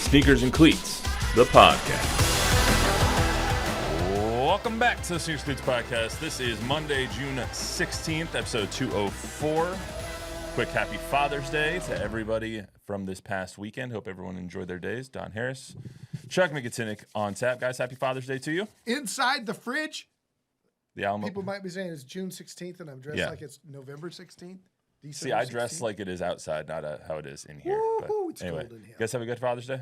Sneakers and Cleats, the podcast. Welcome back to the Sneakers and Cleats podcast. This is Monday, June 16th, episode 204. Quick happy Father's Day to everybody from this past weekend. Hope everyone enjoyed their days. Don Harris, Chuck Miketinac on tap. Guys, happy Father's Day to you. Inside the fridge. The Alamo. People might be saying it's June 16th and I'm dressed like it's November 16th. See, I dress like it is outside, not how it is in here. Woo-hoo, it's anyway, cold in here. Guys have a good Father's Day?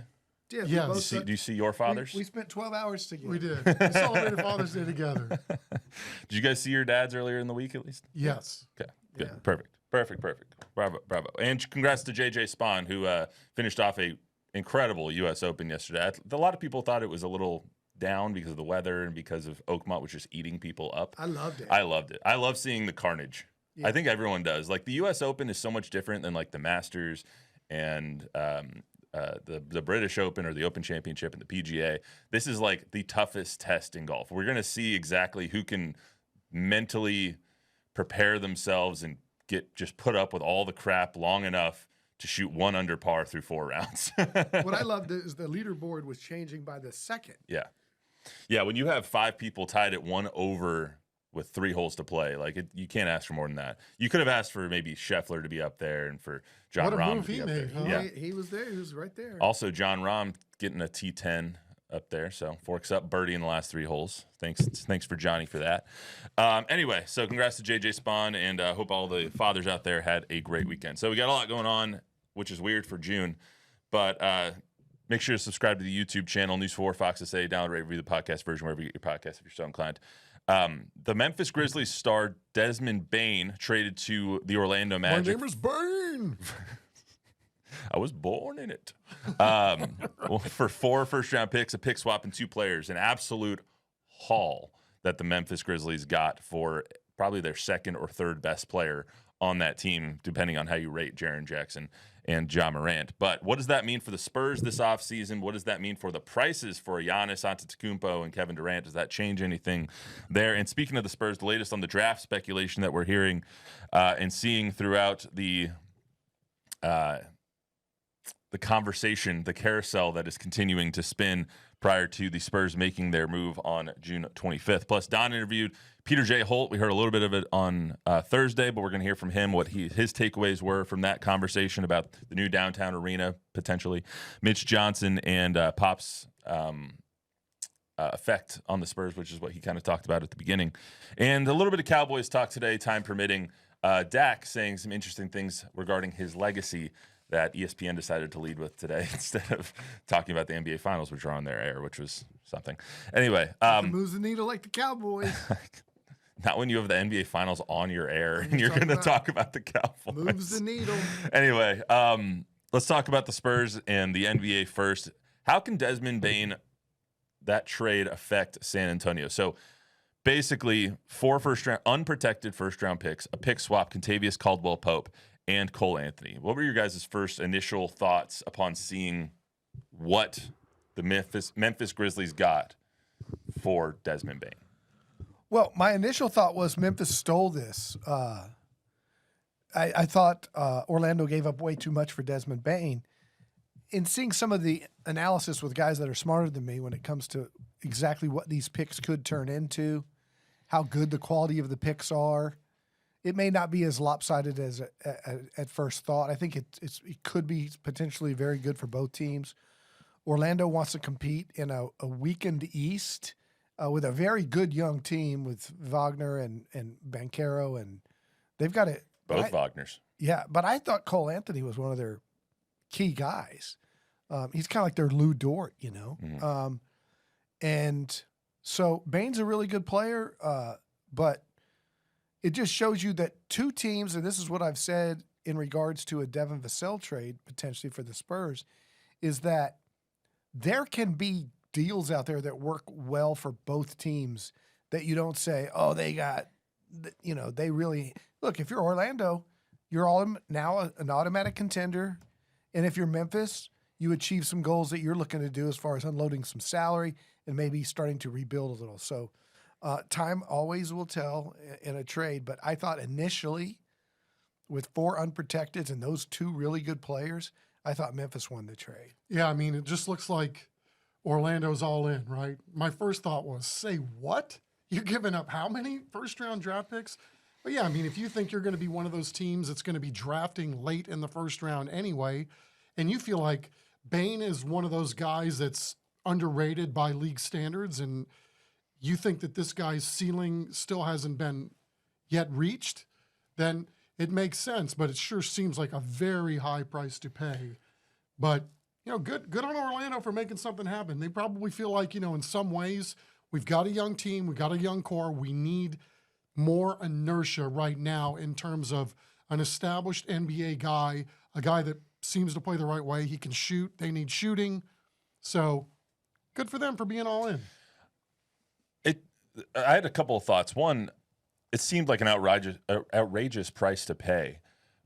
Yeah. Do you see your fathers? We spent 12 hours together. We did. We celebrated Father's Day together. Did you guys see your dads earlier in the week at least? Yes. Okay, good. Yeah. Perfect. Bravo. And congrats to JJ Spahn, who finished off a incredible U.S. Open yesterday. A lot of people thought it was a little down because of the weather and because of Oakmont was just eating people up. I loved it. I love seeing the carnage. Yeah. I think everyone does. Like the U.S. Open is so much different than like the Masters and the British Open or the Open Championship and the PGA. This is like the toughest test in golf. We're going to see exactly who can mentally prepare themselves and get just put up with all the crap long enough to shoot one under par through 4 rounds. What I loved is the leaderboard was changing by the second. Yeah, when you have 5 people tied at 1 over with 3 holes to play, you can't ask for more than that. You could have asked for maybe Scheffler to be up there and for John Rahm to be up there. Huh? Yeah. He was there. He was right there. Also, John Rahm getting a T10 up there, so forks up birdie in the last 3 holes. Thanks for Johnny for that. Anyway, so congrats to JJ Spahn, and hope all the fathers out there had a great weekend. So we got a lot going on, which is weird for June, but make sure to subscribe to the YouTube channel, News 4, Fox SA, download, rate, review the podcast version wherever you get your podcast if you're so inclined. The Memphis Grizzlies star Desmond Bane traded to the Orlando Magic. My name is Bane. I was born in it. For 4 first-round picks, a pick swap, and 2 players. An absolute haul that the Memphis Grizzlies got for probably their second or third best player on that team, depending on how you rate Jaren Jackson and Ja Morant. But what does that mean for the Spurs this offseason? What does that mean for the prices for Giannis Antetokounmpo and Kevin Durant? Does that change anything there? And speaking of the Spurs, the latest on the draft speculation that we're hearing and seeing throughout the conversation, the carousel that is continuing to spin prior to the Spurs making their move on June 25th. Plus, Don interviewed Peter J. Holt. We heard a little bit of it on Thursday, but we're going to hear from him what his takeaways were from that conversation about the new downtown arena, potentially, Mitch Johnson, and Pop's effect on the Spurs, which is what he kind of talked about at the beginning. And a little bit of Cowboys talk today, time permitting. Dak saying some interesting things regarding his legacy that ESPN decided to lead with today instead of talking about the NBA Finals, which are on their air, which was something. Anyway. Moves the needle like the Cowboys. Not when you have the NBA Finals on your air and you're going to talk about the Cowboys. Moves the needle. Anyway, let's talk about the Spurs and the NBA first. How can Desmond Bane, that trade, affect San Antonio? So basically, 4 unprotected first-round picks, a pick swap, Kentavious Caldwell-Pope, and Cole Anthony. What were your guys' first initial thoughts upon seeing what the Memphis Grizzlies got for Desmond Bane? Well, my initial thought was Memphis stole this. I thought Orlando gave up way too much for Desmond Bane. In seeing some of the analysis with guys that are smarter than me when it comes to exactly what these picks could turn into, how good the quality of the picks are, it may not be as lopsided as at first thought. I think it could be potentially very good for both teams. Orlando wants to compete in a weakened East with a very good young team with Wagner and Banchero, and they've got it. Both Wagners. Yeah, but I thought Cole Anthony was one of their key guys. He's kind of like their Lou Dort, you know. Mm-hmm. And so Bane's a really good player, but it just shows you that 2 teams, and this is what I've said in regards to a Devin Vassell trade potentially for the Spurs, is that there can be deals out there that work well for both teams that you don't say, oh, they got, they really – look, if you're Orlando, you're now an automatic contender. And if you're Memphis, you achieve some goals that you're looking to do as far as unloading some salary and maybe starting to rebuild a little. So time always will tell in a trade. But I thought initially with 4 unprotected and those 2 really good players, I thought Memphis won the trade. Yeah, I mean, it just looks like Orlando's all in, right? My first thought was, say what? You're giving up how many first-round draft picks? But yeah, I mean, if you think you're going to be one of those teams that's going to be drafting late in the first round anyway, and you feel like Bane is one of those guys that's underrated by league standards, and you think that this guy's ceiling still hasn't been yet reached, then it makes sense, but it sure seems like a very high price to pay. But, good on Orlando for making something happen. They probably feel like, in some ways, we've got a young team, we've got a young core, we need more inertia right now in terms of an established NBA guy, a guy that seems to play the right way. He can shoot. They need shooting. So good for them for being all in. I had a couple of thoughts. One, it seemed like an outrageous price to pay.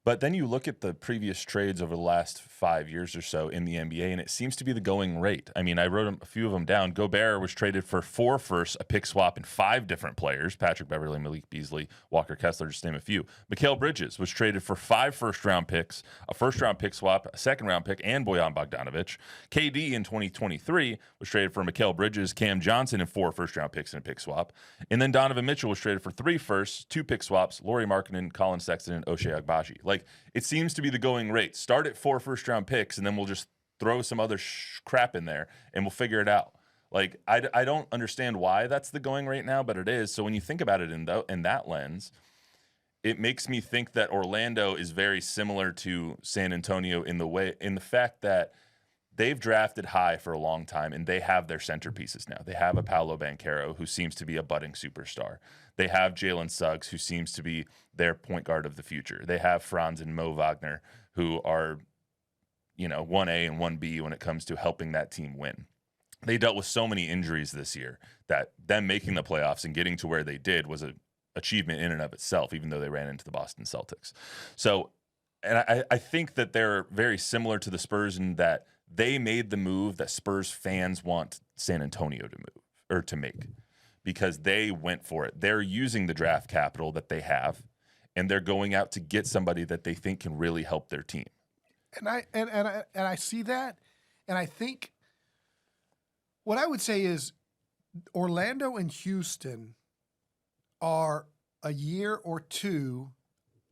But then you look at the previous trades over the last 5 years or so in the NBA, and it seems to be the going rate. I mean, I wrote a few of them down. Gobert was traded for 4 firsts, a pick swap, and 5 different players. Patrick Beverley, Malik Beasley, Walker Kessler, just to name a few. Mikal Bridges was traded for 5 first-round picks, a first-round pick swap, a second-round pick, and Bojan Bogdanovic. KD in 2023 was traded for Mikal Bridges, Cam Johnson, and 4 first-round picks and a pick swap. And then Donovan Mitchell was traded for 3 firsts, 2 pick swaps, Lauri Markkanen, Colin Sexton, and Ochai Agbaji. Like, it seems to be the going rate. Start at 4 first-round picks, and then we'll just throw some other crap in there, and we'll figure it out. Like, I don't understand why that's the going rate now, but it is. So when you think about it in that lens, it makes me think that Orlando is very similar to San Antonio in the fact that they've drafted high for a long time, and they have their centerpieces now. They have a Paolo Banchero, who seems to be a budding superstar. They have Jalen Suggs, who seems to be their point guard of the future. They have Franz and Mo Wagner, who are, 1A and 1B when it comes to helping that team win. They dealt with so many injuries this year that them making the playoffs and getting to where they did was an achievement in and of itself, even though they ran into the Boston Celtics. So, and I think that they're very similar to the Spurs in that they made the move that Spurs fans want San Antonio to move or to make, because they went for it. They're using the draft capital that they have, and they're going out to get somebody that they think can really help their team. And I see that, and I think what I would say is Orlando and Houston are a year or two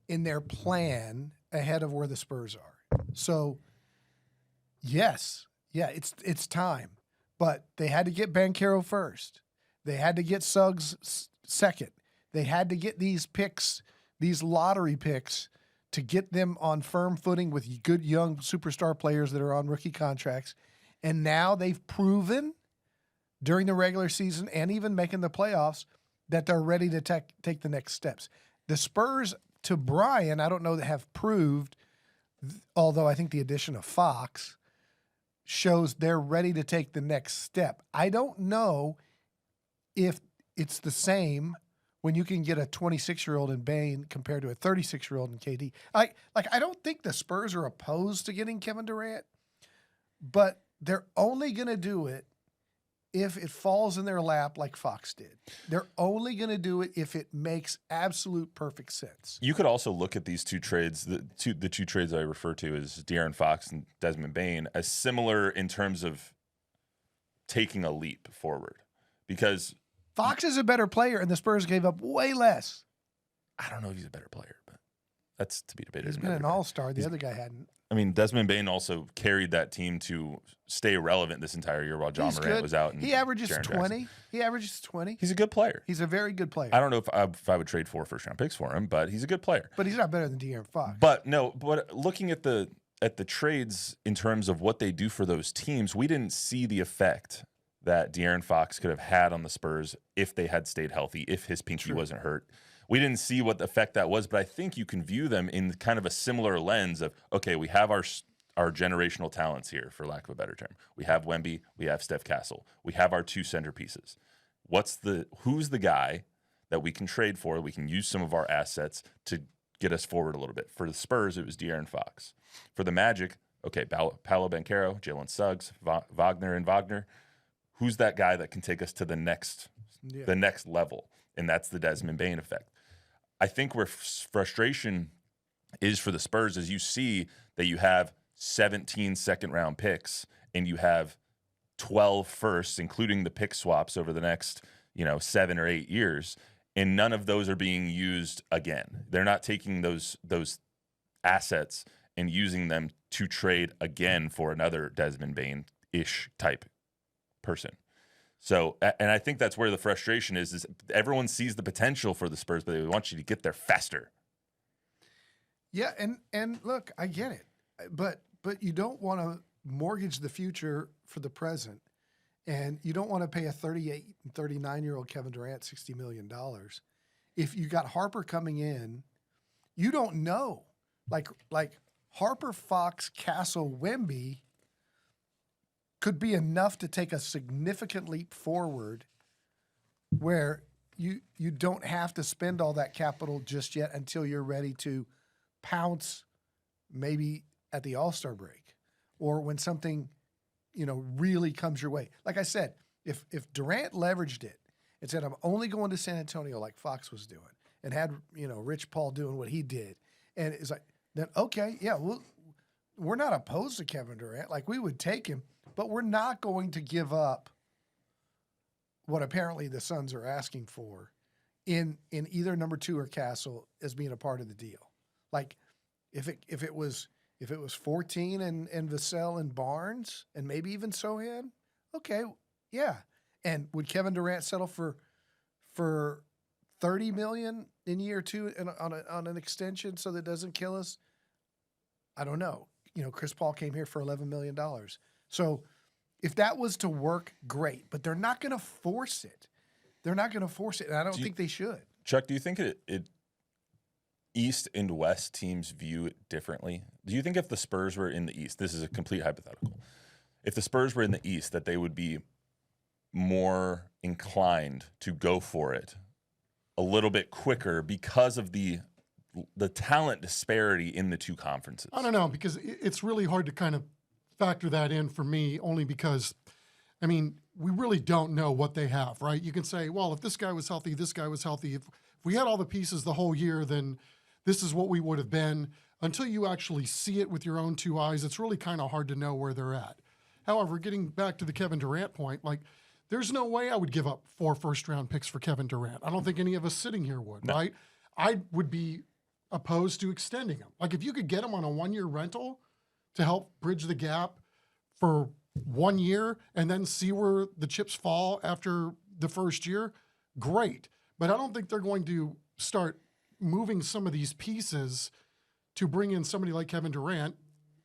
in their plan ahead of where the Spurs are. So, yes, it's time, but they had to get Banchero first. They had to get Suggs second. They had to get these picks, these lottery picks, to get them on firm footing with good young superstar players that are on rookie contracts. And now they've proven during the regular season and even making the playoffs that they're ready to take the next steps. The Spurs, to Brian, I don't know, that have proved, although I think the addition of Fox shows they're ready to take the next step. I don't know if it's the same when you can get a 26-year-old in Bane compared to a 36-year-old in KD. I don't think the Spurs are opposed to getting Kevin Durant, but they're only going to do it if it falls in their lap like Fox did. They're only going to do it if it makes absolute perfect sense. You could also look at these 2 trades, the two trades I refer to as De'Aaron Fox and Desmond Bane, as similar in terms of taking a leap forward, because Fox is a better player, and the Spurs gave up way less. I don't know if he's a better player, but that's to be debated. He's been an all-star. The other guy hadn't. I mean, Desmond Bane also carried that team to stay relevant this entire year while John Morant was out. And he averages Jaren 20. Jackson. He averages 20. He's a good player. He's a very good player. I don't know if I would trade 4 first-round picks for him, but he's a good player. But he's not better than De'Aaron Fox. But looking at the trades in terms of what they do for those teams, we didn't see the effect that De'Aaron Fox could have had on the Spurs if they had stayed healthy, if his pinky wasn't hurt. We didn't see what the effect that was, but I think you can view them in kind of a similar lens of, okay, we have our generational talents here, for lack of a better term. We have Wemby, we have Steph Castle, we have our 2 centerpieces. Who's the guy that we can trade for? We can use some of our assets to get us forward a little bit. For the Spurs, it was De'Aaron Fox. For the Magic, okay, Paolo Banchero, Jalen Suggs, Wagner. Who's that guy that can take us to the next level? And that's the Desmond Bane effect. I think where frustration is for the Spurs is you see that you have 17 second-round picks and you have 12 firsts, including the pick swaps over the next, 7 or 8 years, and none of those are being used again. They're not taking those assets and using them to trade again for another Desmond Bane-ish type person. So, and I think that's where the frustration is everyone sees the potential for the Spurs, but they want you to get there faster. Yeah, and look, I get it. But you don't want to mortgage the future for the present. And you don't want to pay a 38 and 39-year-old Kevin Durant $60 million. If you got Harper coming in, you don't know. Like Harper, Fox, Castle, Wemby could be enough to take a significant leap forward where you don't have to spend all that capital just yet until you're ready to pounce maybe at the All-Star break or when something really comes your way. Like I said, if Durant leveraged it and said, I'm only going to San Antonio like Fox was doing and had, Rich Paul doing what he did. And it's like, then, okay, yeah, we're not opposed to Kevin Durant. Like we would take him, but we're not going to give up what apparently the Suns are asking for in either number 2 or Castle as being a part of the deal. Like if it was 14 and Vassell and Barnes and maybe even Sohan, okay, yeah. And would Kevin Durant settle for $30 million in year 2 and on an extension so that doesn't kill us? I don't know. Chris Paul came here for $11 million. So if that was to work, great. But they're not going to force it. They're not going to force it, and I don't think they should. Chuck, do you think it East and West teams view it differently? Do you think if the Spurs were in the East, this is a complete hypothetical, if the Spurs were in the East, that they would be more inclined to go for it a little bit quicker because of the talent disparity in the two conferences? I don't know, because it's really hard to kind of factor that in for me, only because, we really don't know what they have, right? You can say, well, if this guy was healthy, this guy was healthy. If we had all the pieces the whole year, then this is what we would have been. Until you actually see it with your own 2 eyes, it's really kind of hard to know where they're at. However, getting back to the Kevin Durant point, there's no way I would give up 4 first-round picks for Kevin Durant. I don't think any of us sitting here would, no. Right? I would be opposed to extending him. If you could get him on a 1-year rental to help bridge the gap for 1 year and then see where the chips fall after the first year, great. But I don't think they're going to start moving some of these pieces to bring in somebody like Kevin Durant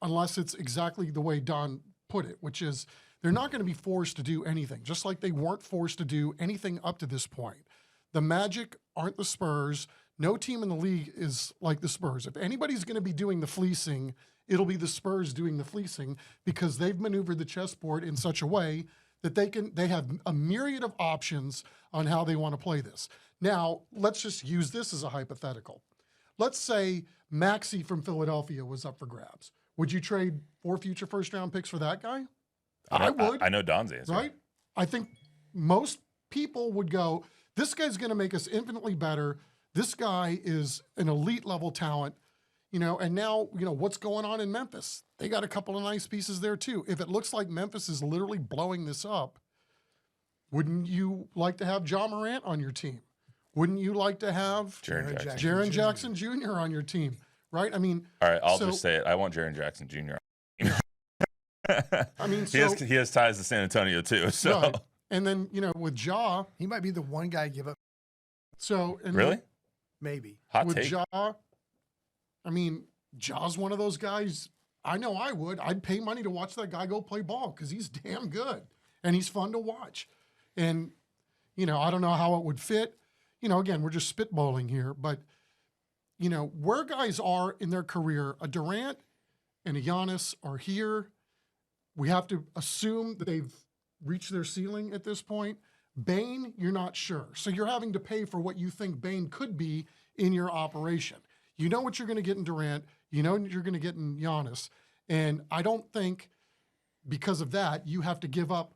unless it's exactly the way Don put it, which is they're not going to be forced to do anything, just like they weren't forced to do anything up to this point. The Magic aren't the Spurs. No team in the league is like the Spurs. If anybody's going to be doing the fleecing, it'll be the Spurs doing the fleecing because they've maneuvered the chessboard in such a way that they have a myriad of options on how they want to play this. Now, let's just use this as a hypothetical. Let's say Maxey from Philadelphia was up for grabs. Would you trade 4 future first-round picks for that guy? I would. I know Don's answer. Right? I think most people would go, this guy's going to make us infinitely better. This guy is an elite level talent, and now, what's going on in Memphis? They got a couple of nice pieces there too. If it looks like Memphis is literally blowing this up, wouldn't you like to have Ja Morant on your team? Wouldn't you like to have Jaren Jackson Jr. on your team? Right? All right, I'll just say it. I want Jaren Jackson Jr. He has ties to San Antonio too. So, right. And then with Ja, he might be the one guy give up. So really, maybe hot with take. Ja. Ja's one of those guys. I know I would. I'd pay money to watch that guy go play ball because he's damn good and he's fun to watch. And I don't know how it would fit. Again, we're just spitballing here, but where guys are in their career, a Durant and a Giannis are here. We have to assume that they've reached their ceiling at this point. Bane, you're not sure. So you're having to pay for what you think Bane could be in your operation. You know what you're going to get in Durant. You know what you're going to get in Giannis. And I don't think because of that, you have to give up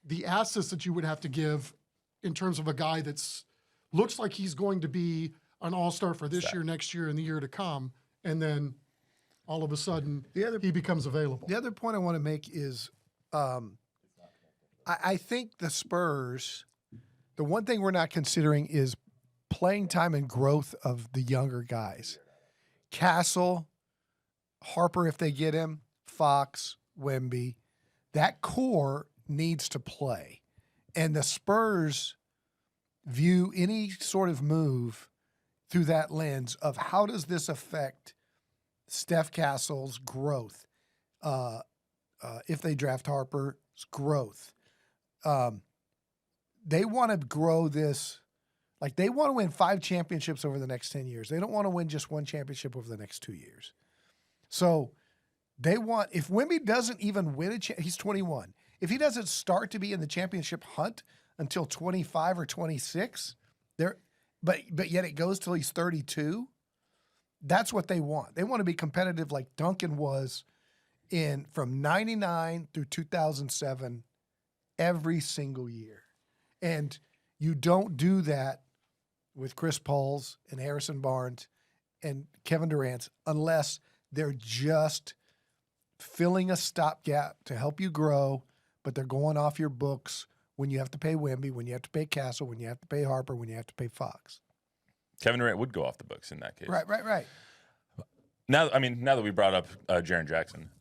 the assets that you would have to give in terms of a guy that's looks like he's going to be an all-star for this year, next year, and the year to come, and then all of a sudden he becomes available. The other point I want to make is I think the Spurs, the one thing we're not considering is playing time and growth of the younger guys. Castle, Harper if they get him, Fox, Wemby. That core needs to play. And the Spurs view any sort of move through that lens of how does this affect Steph Castle's growth if they draft Harper's growth. They want to grow this. Like, they want to win 5 championships over the next 10 years. They don't want to win just 1 championship over the next 2 years. So they want, if Wemby doesn't even win he's 21. If he doesn't start to be in the championship hunt until 25 or 26, but yet it goes till he's 32, that's what they want. They want to be competitive like Duncan was from 99 through 2007 every single year. And you don't do that with Chris Pauls and Harrison Barnes and Kevin Durant unless they're just filling a stopgap to help you grow, but they're going off your books when you have to pay Wemby, when you have to pay Castle, when you have to pay Harper, when you have to pay Fox. Kevin Durant would go off the books in that case. Right. Now that we brought up Jaren Jackson,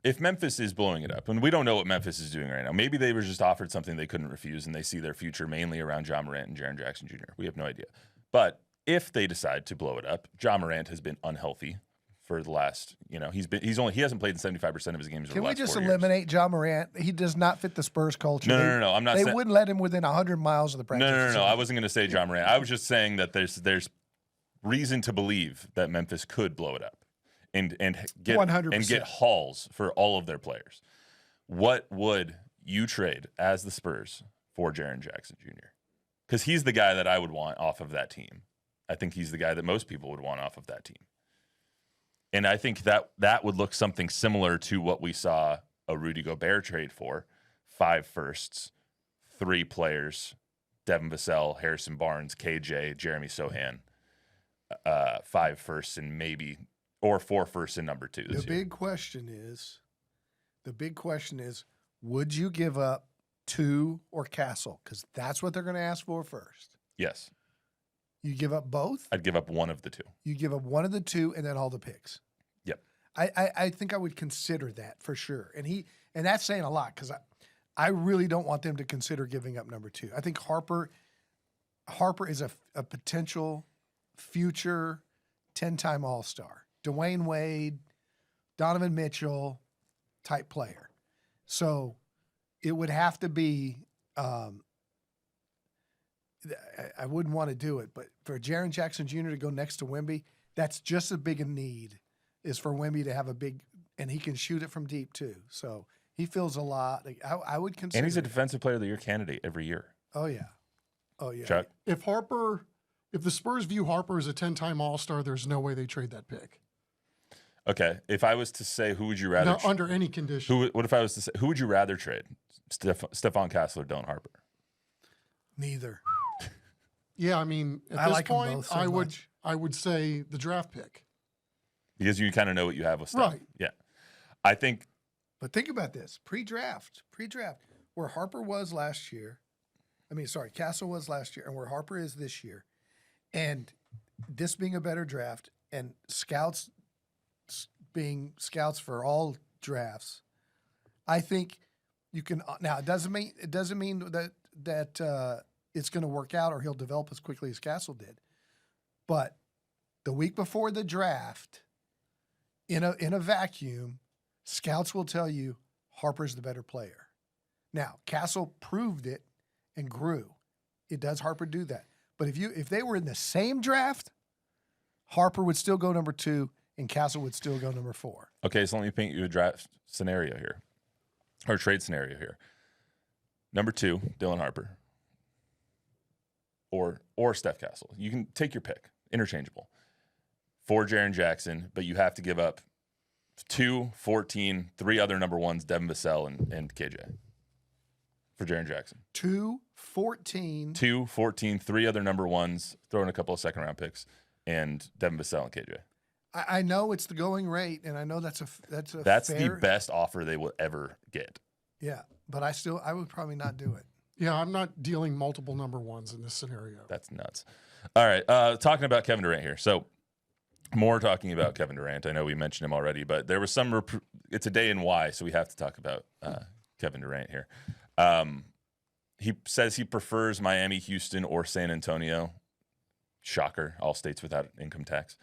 if Memphis is blowing it up, and we don't know what Memphis is doing right now, maybe they were just offered something they couldn't refuse, and they see their future mainly around Ja Morant and Jaren Jackson Jr. We have no idea. But if they decide to blow it up, Ja Morant has been unhealthy for the last, he hasn't played in 75% of his games. Can we just eliminate Ja Morant? He does not fit the Spurs culture. No. I'm not. They wouldn't let him within 100 miles of the practice. No. I wasn't going to say Ja Morant. I was just saying that there's reason to believe that Memphis could blow it up. And get 100%. And get hauls for all of their players. What would you trade as the Spurs for Jaren Jackson Jr.? Because he's the guy that I would want off of that team. I think he's the guy that most people would want off of that team. And I think that would look something similar to what we saw a Rudy Gobert trade for: 5 firsts, 3 players, Devin Vassell, Harrison Barnes, KJ, Jeremy Sohan, 5 firsts and maybe. Or 4 firsts and number 2 this year. The big question is, would you give up 2 or Castle? Because that's what they're going to ask for first. Yes. You give up both? I'd give up one of the 2. You give up one of the 2 and then all the picks. Yep. I think I would consider that for sure. And that's saying a lot because I really don't want them to consider giving up number 2. I think Harper is a potential future 10-time All-Star. Dwayne Wade, Donovan Mitchell type player. So it would have to be, I wouldn't want to do it, but for Jaren Jackson Jr. to go next to Wemby, that's just as big a need is for Wemby to have a big, and he can shoot it from deep too. So he feels a lot. I would consider. And he's a Defensive Player of the Year candidate every year. Oh, yeah. Chuck? If the Spurs view Harper as a 10-time All-Star, there's no way they trade that pick. Okay, if I was to say, who would you rather? Under any condition. What if I was to say, who would you rather trade? Stephon Castle or Dylan Harper? Neither. Yeah, I mean, at I this like them point, both so much. I would say the draft pick. Because you kind of know what you have with Steph. Right. Yeah. I think. But think about this. Pre-draft, where Harper was last year. Castle was last year, and where Harper is this year. And this being a better draft, and scouts being scouts for all drafts, I think you can. Now it doesn't mean that it's going to work out or he'll develop as quickly as Castle did. But the week before the draft, in a vacuum, scouts will tell you Harper's the better player. Now Castle proved it and grew. Does Harper do that? But if they were in the same draft, Harper would still go number 2. And Castle would still go number 4. Okay, so let me paint you a draft scenario here, or trade scenario here. Number 2, Dylan Harper, or Steph Castle. You can take your pick, interchangeable. 4, Jaren Jackson, but you have to give up 2, 14, 3 other number 1s, Devin Vassell and KJ. For Jaren Jackson. 2, 14. 2, 14, 3 other number 1s, throw in a couple of second-round picks, and Devin Vassell and KJ. I know it's the going rate, and I know that's That's fair, the best offer they will ever get. Yeah, but I would probably not do it. Yeah, I'm not dealing multiple number ones in this scenario. That's nuts. All right, talking about Kevin Durant here. So more talking about Kevin Durant. I know we mentioned him already, but there was some. It's a day in Y, so we have to talk about Kevin Durant here. He says he prefers Miami, Houston, or San Antonio. Shocker, all states without income tax.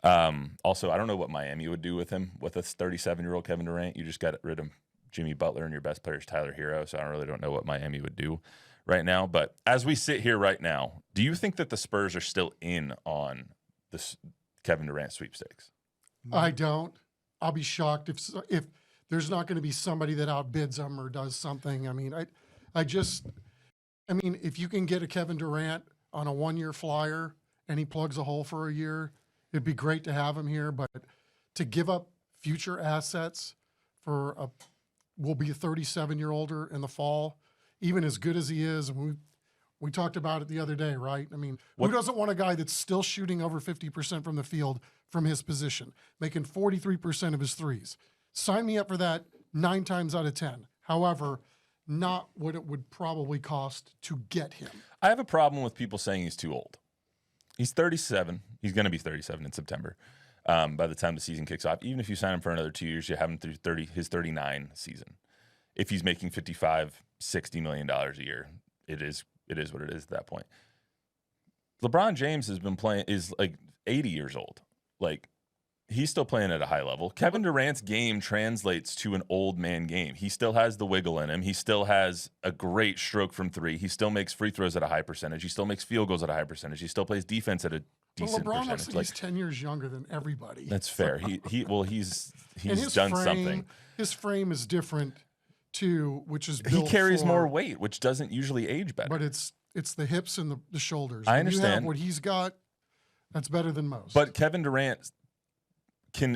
Also, I don't know what Miami would do with him, with a 37-year-old Kevin Durant. You just got rid of Jimmy Butler, and your best player is Tyler Hero, so I really don't know what Miami would do right now. But as we sit here right now, do you think that the Spurs are still in on this Kevin Durant sweepstakes? I don't. I'll be shocked if there's not going to be somebody that outbids them or does something. I mean, if you can get a Kevin Durant on a 1-year flyer and he plugs a hole for a year, it'd be great to have him here. But to give up future assets for will be a 37-year-older in the fall, even as good as he is, and we talked about it the other day, right? I mean, who doesn't want a guy that's still shooting over 50% from the field from his position, making 43% of his threes? Sign me up for that 9 times out of 10. However, not what it would probably cost to get him. I have a problem with people saying he's too old. He's 37. He's going to be 37 in September. By the time the season kicks off, even if you sign him for another 2 years, you have him through his 39 season. If he's making $55-60 million a year, it is what it is at that point. LeBron James is like 80 years old. Like, he's still playing at a high level. Kevin Durant's game translates to an old man game. He still has the wiggle in him. He still has a great stroke from three. He still makes free throws at a high percentage. He still makes field goals at a high percentage. He still plays defense at a decent LeBron percentage. He's 10 years younger than everybody. That's fair. He's his done frame, something. His frame is different too, which is He built carries for, more weight, which doesn't usually age better. But it's the hips and the shoulders. I When understand. you have what he's got, that's better than most. But Kevin Durant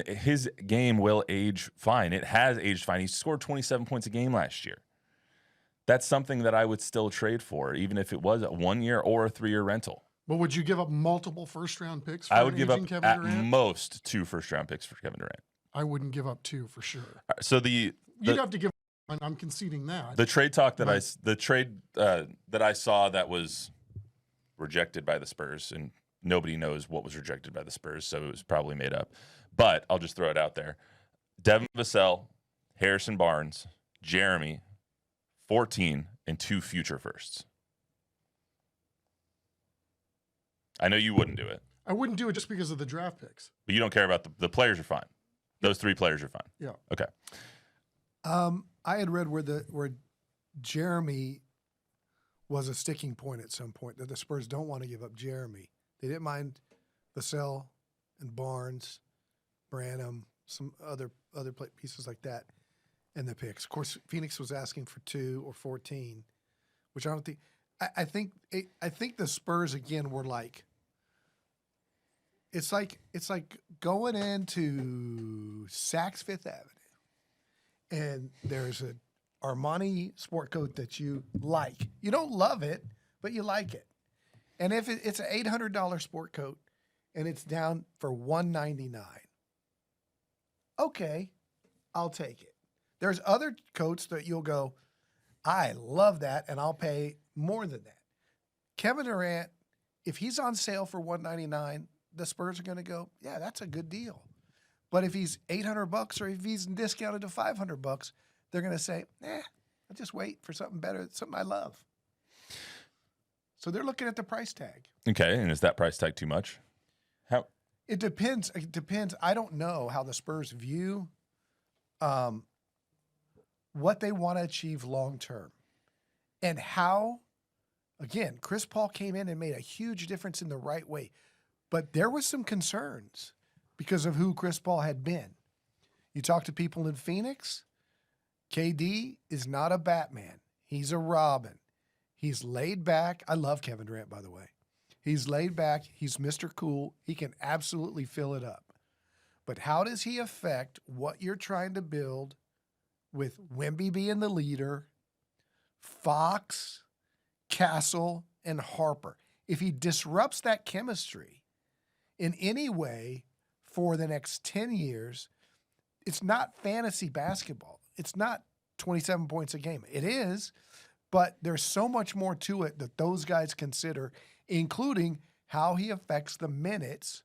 his game will age fine. It has aged fine. He scored 27 points a game last year. That's something that I would still trade for, even if it was a 1-year or a 3-year rental. But would you give up multiple first-round picks for I would give up Kevin at Durant? most 2 first-round picks for Kevin Durant. I wouldn't give up 2 for sure. All right, so You'd have to give. I'm conceding that. the trade talk that that I saw that was rejected by the Spurs, and nobody knows what was rejected by the Spurs, so it was probably made up. But I'll just throw it out there. Devin Vassell, Harrison Barnes, Jeremy, 14, and 2 future firsts. I know you wouldn't do it. I wouldn't do it just because of the draft picks. But you don't care about the players are fine. Those 3 players are fine. Yeah. Okay. I had read where Jeremy was a sticking point at some point, that the Spurs don't want to give up Jeremy. They didn't mind Vassell and Barnes, Branham, some other pieces like that, and the picks. Of course, Phoenix was asking for 2 or 14, which I don't think. I think the Spurs again were like. It's like going into Saks Fifth Avenue, and there's a Armani sport coat that you like. You don't love it, but you like it. And if it's an $800 sport coat, and it's down for $199. Okay, I'll take it. There's other coats that you'll go, I love that, and I'll pay more than that. Kevin Durant, if he's on sale for $199, the Spurs are going to go, yeah, that's a good deal. But if he's $800 or if he's discounted to $500, they're going to say, I'll just wait for something better, something I love. So they're looking at the price tag. Okay, and is that price tag too much? How? It depends. It depends. I don't know how the Spurs view what they want to achieve long term, and how. Again, Chris Paul came in and made a huge difference in the right way, but there was some concerns because of who Chris Paul had been. You talk to people in Phoenix, KD is not a Batman. He's a Robin. He's laid back. I love Kevin Durant, by the way. He's laid back. He's Mr. Cool. He can absolutely fill it up. But how does he affect what you're trying to build with Wemby being the leader, Fox, Castle, and Harper? If he disrupts that chemistry in any way, for the next 10 years, it's not fantasy basketball. It's not 27 points a game. It is, but there's so much more to it that those guys consider, including how he affects the minutes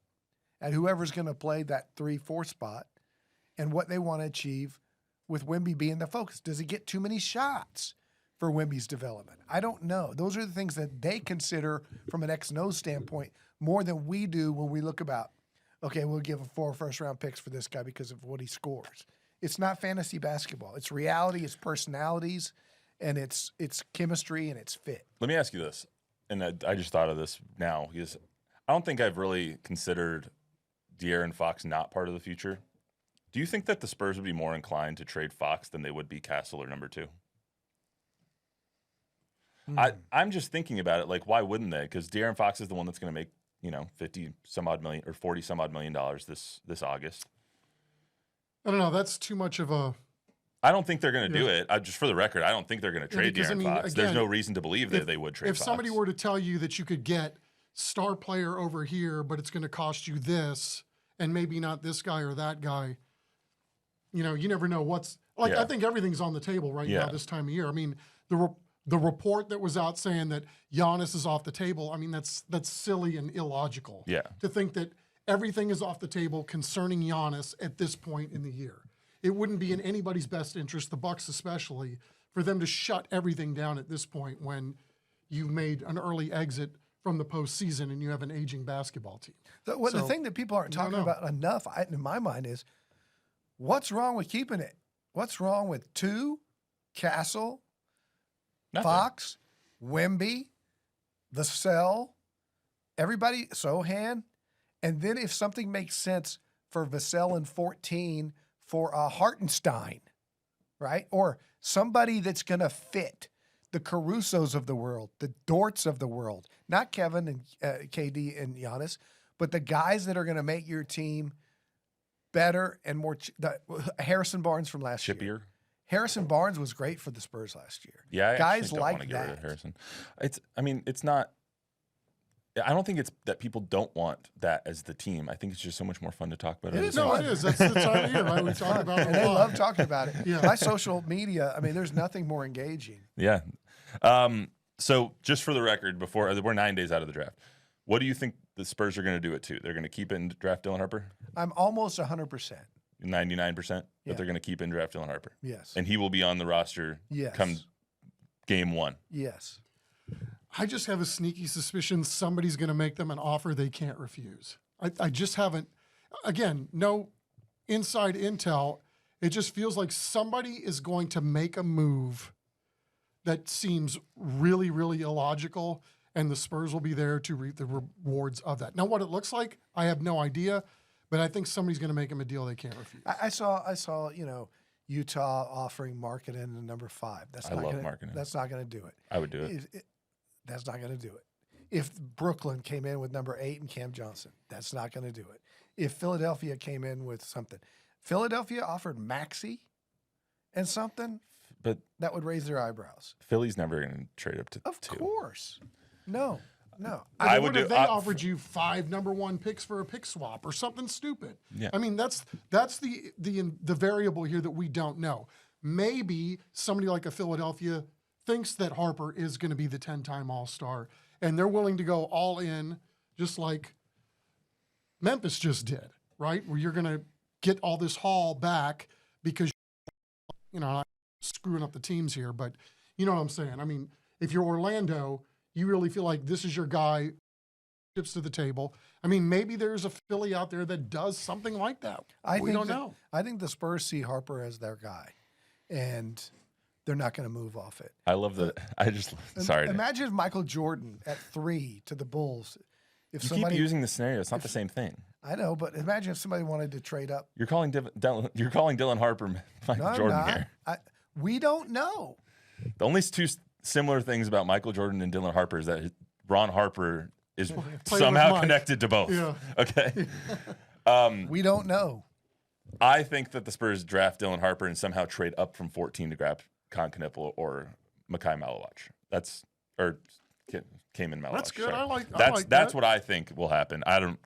at whoever's going to play that 3-4 spot and what they want to achieve with Wemby being the focus. Does he get too many shots for Wemby's development? I don't know. Those are the things that they consider from an X&O standpoint more than we do when we look about, okay, we'll give 4 first-round picks for this guy because of what he scores. It's not fantasy basketball. It's reality, it's personalities, and it's chemistry, and it's fit. Let me ask you this, and I just thought of this now, because I don't think I've really considered De'Aaron Fox not part of the future. Do you think that the Spurs would be more inclined to trade Fox than they would be Castle or number 2? I'm just thinking about it, like, why wouldn't they? Because De'Aaron Fox is the one that's going to make, 50 some odd million or 40 some odd million dollars this August. I don't know. That's too much of a. I don't think they're going to do it. Just for the record, I don't think they're going to trade De'Aaron Fox. Again, there's no reason to believe that they would trade Fox. If somebody were to tell you that you could get star player over here, but it's going to cost you this, and maybe not this guy or that guy, you never know what's like. Yeah. I think everything's on the table right now this time of year. I mean, the report that was out saying that Giannis is off the table. I mean, that's silly and illogical. Yeah. To think that everything is off the table concerning Giannis at this point in the year. It wouldn't be in anybody's best interest, the Bucks especially, for them to shut everything down at this point when you've made an early exit from the postseason and you have an aging basketball team. The thing that people aren't talking about enough, in my mind, is what's wrong with keeping it? What's wrong with Castle, Nothing. Fox, Wemby, Vassell, everybody, Sohan, and then if something makes sense for Vassell in 14 for a Hartenstein, right? Or somebody that's going to fit the Carusos of the world, the Dorts of the world, not Kevin and KD and Giannis, but the guys that are going to make your team better and more. Harrison Barnes from last year. Harrison Barnes was great for the Spurs last year. Yeah, guys don't like want to get rid of that. Harrison. It's not. I don't think it's that people don't want that as the team. I think it's just so much more fun to talk about it. It is. No, it is. That's the time of year, right? We talk about it And a they lot. love talking about it. Yeah. My social media, there's nothing more engaging. Yeah. So just for the record, before we're 9 days out of the draft, what do you think the Spurs are going to do it to? They're going to keep it and draft Dylan Harper? I'm almost 100%. 99% that Yeah. they're going to keep and draft Dylan Harper. Yes. And he will be on the roster Yes. come game 1. Yes. I just have a sneaky suspicion somebody's going to make them an offer they can't refuse. I just haven't, again, no inside intel. It just feels like somebody is going to make a move that seems really, really illogical, and the Spurs will be there to reap the rewards of that. Now, what it looks like, I have no idea, but I think somebody's going to make them a deal they can't refuse. I saw, Utah offering Markkanen to number 5. I love Markkanen. That's not going to do it. I would do it. That's not going to do it. If Brooklyn came in with number 8 and Cam Johnson, that's not going to do it. If Philadelphia came in with something, Philadelphia offered Maxey and something, But that would raise their eyebrows. Philly's never going to trade up to Of 2. course. No. I What would if do. they offered you 5 number 1 picks for a pick swap or something stupid? Yeah. I mean, that's the variable here that we don't know. Maybe somebody like a Philadelphia thinks that Harper is going to be the 10-time All-Star, and they're willing to go all in, just like Memphis just did, right? Where you're going to get all this haul back because, I'm not screwing up the teams here, but you know what I'm saying. I mean, if you're Orlando, you really feel like this is your guy, chips to the table. I mean, maybe there's a Philly out there that does something like that. We don't know. I think the Spurs see Harper as their guy, and they're not going to move off it. I love the. Sorry. Imagine if Michael Jordan at 3 to the Bulls. If You somebody, keep using the scenario. It's not the same thing. I know, but imagine if somebody wanted to trade up. You're calling Dylan Harper Michael No, I'm Jordan not. here. We don't know. The only two similar things about Michael Jordan and Dylan Harper is that Ron Harper is somehow Mike. connected to both. Yeah. Okay. We don't know. I think that the Spurs draft Dylan Harper and somehow trade up from 14 to grab Con Knipple or Mikhail Malawach. Cayman Malawach. That's good. sorry. I like That's that. what I think will happen. I don't.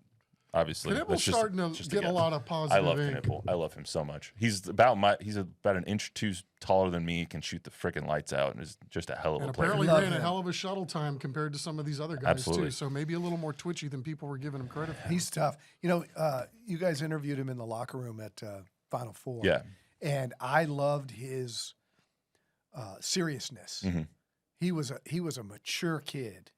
obviously. Knipple's That's just- starting it's to just get a guess. lot of positive I love ink. Knipple. I love him so much. He's about an inch or two taller than me. Can shoot the freaking lights out, and is just a hell of And a player. apparently Love ran a him. hell of a shuttle time compared to some of these other guys Absolutely. too. So maybe a little more twitchy than people were giving him credit for. He's tough. You know, you guys interviewed him in the locker room at Final Four. Yeah. And I loved his seriousness. Mhm. He was a mature kid.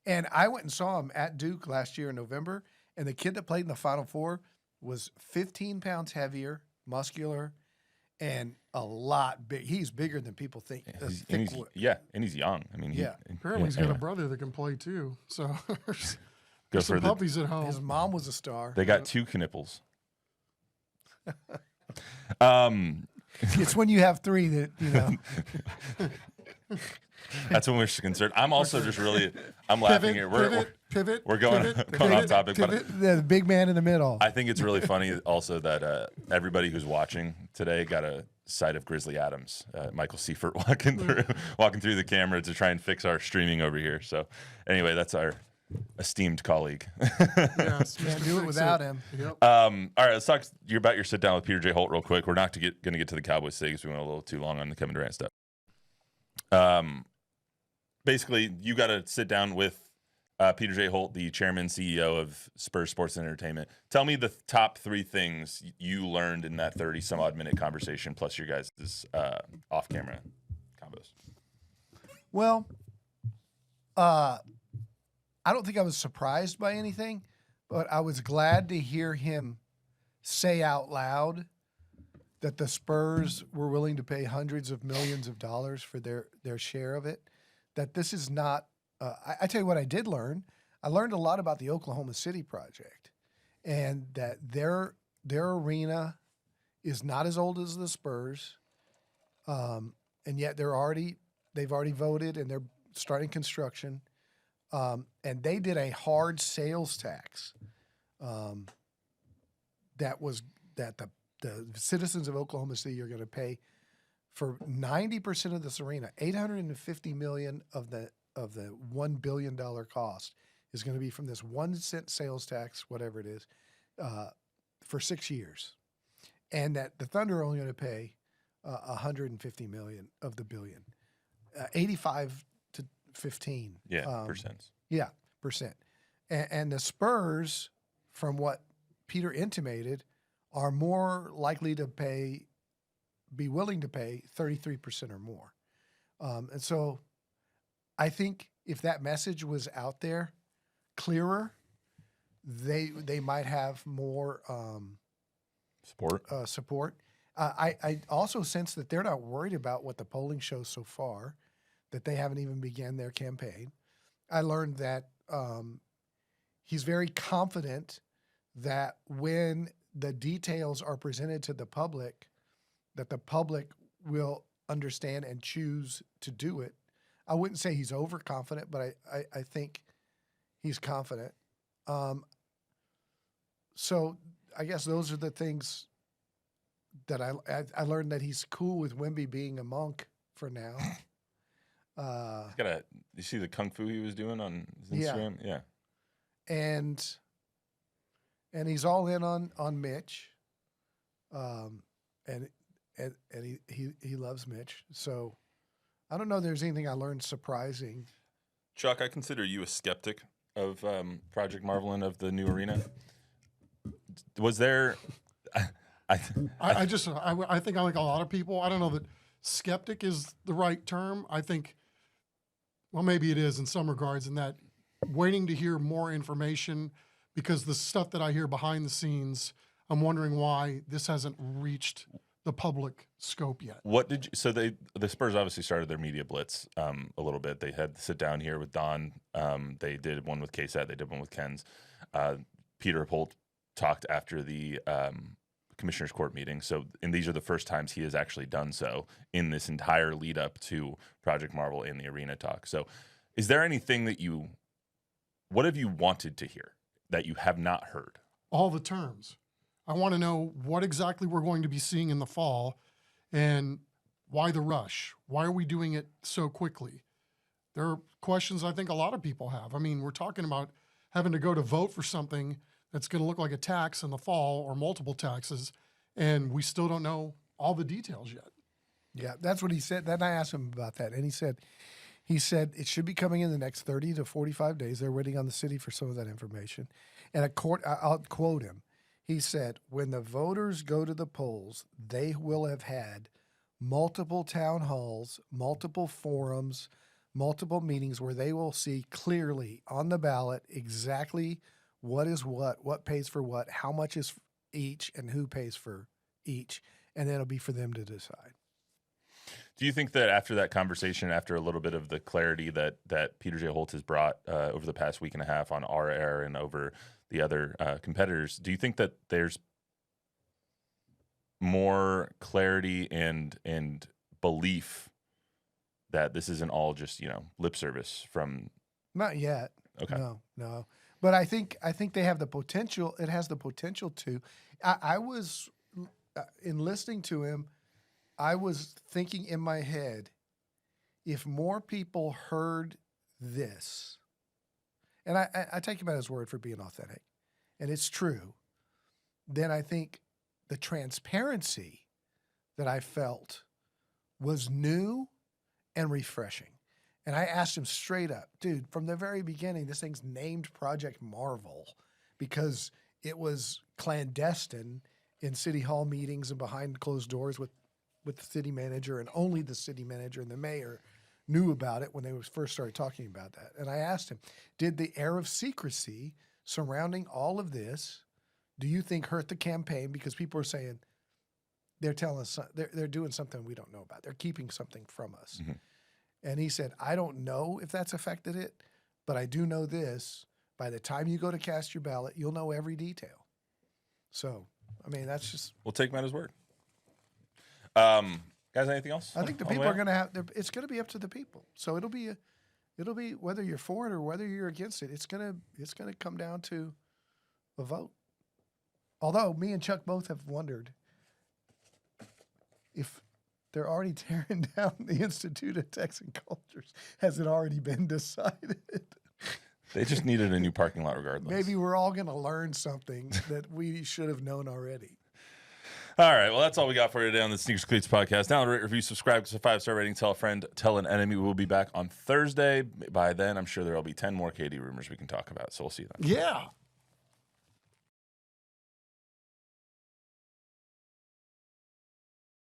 And I went and saw him at Duke last year in November, and the kid that played in the Final Four was 15 pounds heavier, muscular, and a lot big. He's bigger than people think. And he's young. I mean, Yeah. Apparently, he's got anyway. a brother that can play too. So there's Go some for the- puppies at home. His mom was a star. They got 2 Knipples. It's when you have 3 that, you know. That's when we're concerned. I'm also just really, I'm laughing here. We're going off topic, but The big man in the middle. I think it's really funny also that everybody who's watching today got a sight of Grizzly Adams, Michael Seifert walking through the camera to try and fix our streaming over here. So anyway, that's our esteemed colleague. Yes, Can't Mr. do it Fix without him. Yep. All right, let's talk about your sit down with Peter J. Holt real quick. We're not going to get to the Cowboys thing because we went a little too long on the Kevin Durant stuff. Basically, you got to sit down with Peter J. Holt, the chairman, CEO of Spurs Sports and Entertainment. Tell me the top 3 things you learned in that 30-some-odd minute conversation, plus your guys' off-camera combos. Well, I don't think I was surprised by anything, but I was glad to hear him say out loud that the Spurs were willing to pay hundreds of millions of dollars for their share of it. That this is not. I tell you what, I did learn. I learned a lot about the Oklahoma City project, and that their arena is not as old as the Spurs, and yet they've already voted and they're starting construction. And they did a hard sales tax that the citizens of Oklahoma City are going to pay for 90% of this arena. $850 million of the $1 billion cost is going to be from this 1 cent sales tax, whatever it is, for 6 years, and that the Thunder are only going to pay $150 million of the billion, 85 to 15. Percent. Yeah, percent. And the Spurs, from what Peter intimated, are more likely to be willing to pay 33% or more. And so I think if that message was out there clearer, they might have more support. I also sense that they're not worried about what the polling shows so far, that they haven't even began their campaign. I learned that he's very confident that when the details are presented to the public, that the public will understand and choose to do it. I wouldn't say he's overconfident, but I think he's confident. So I guess those are the things that I learned, that he's cool with Wemby being a monk for now. You see the kung fu he was doing on his Instagram? Yeah. And he's all in on Mitch. And he loves Mitch. So I don't know if there's anything I learned surprising. Chuck, I consider you a skeptic of Project Marvel and of the new arena. Was there? I think like a lot of people, I don't know that skeptic is the right term. I think, well, maybe it is in some regards, in that waiting to hear more information, because the stuff that I hear behind the scenes, I'm wondering why this hasn't reached the public scope yet. What did you? So the Spurs obviously started their media blitz a little bit. They had to sit down here with Don. They did one with KSAT. They did one with Ken's. Peter Holt talked after the commissioner's court meeting. So, and these are the first times he has actually done so in this entire lead up to Project Marvel in the arena talk. So, is there anything what have you wanted to hear that you have not heard? All the terms. I want to know what exactly we're going to be seeing in the fall, and why the rush? Why are we doing it so quickly? There are questions I think a lot of people have. I mean, we're talking about having to go to vote for something that's going to look like a tax in the fall or multiple taxes, and we still don't know all the details yet. Yeah, that's what he said. Then I asked him about that, and he said it should be coming in the next 30 to 45 days. They're waiting on the city for some of that information. And I'll quote him. He said, when the voters go to the polls, they will have had multiple town halls, multiple forums, multiple meetings where they will see clearly on the ballot exactly what is what pays for what, how much is each, and who pays for each. And then it'll be for them to decide. Do you think that after that conversation, after a little bit of the clarity that Peter J. Holt has brought over the past week and a half on our air and over the other competitors, do you think that there's more clarity and belief that this isn't all just, lip service from? Not yet. Okay. No. But I think they have the potential. It has the potential to. I was in listening to him, I was thinking in my head, if more people heard this, and I take him at his word for being authentic, and it's true, then I think the transparency that I felt was new and refreshing. And I asked him straight up, dude, from the very beginning, this thing's named Project Marvel because it was clandestine in City Hall meetings and behind closed doors with the city manager, and only the city manager and the mayor knew about it when they first started talking about that. And I asked him, did the air of secrecy surrounding all of this, do you think hurt the campaign? Because people are saying they're telling us they're doing something we don't know about. They're keeping something from us. Mm-hmm. And he said, I don't know if that's affected it, but I do know this. By the time you go to cast your ballot, you'll know every detail. So, I mean, that's just... We'll take him at his word. Guys, anything else? I think the people are going to have. It's going to be up to the people. So it'll be whether you're for it or whether you're against it. It's going to come down to a vote. Although me and Chuck both have wondered if they're already tearing down the Institute of Texan Cultures. Has it already been decided? They just needed a new parking lot regardless. Maybe we're all going to learn something that we should have known already. All right, well, that's all we got for you today on the Sneakers and Cleats podcast. Now, rate, review, subscribe, to a 5-star rating, tell a friend, tell an enemy. We will be back on Thursday. By then, I'm sure there will be 10 more KD rumors we can talk about, so we'll see you then. Yeah.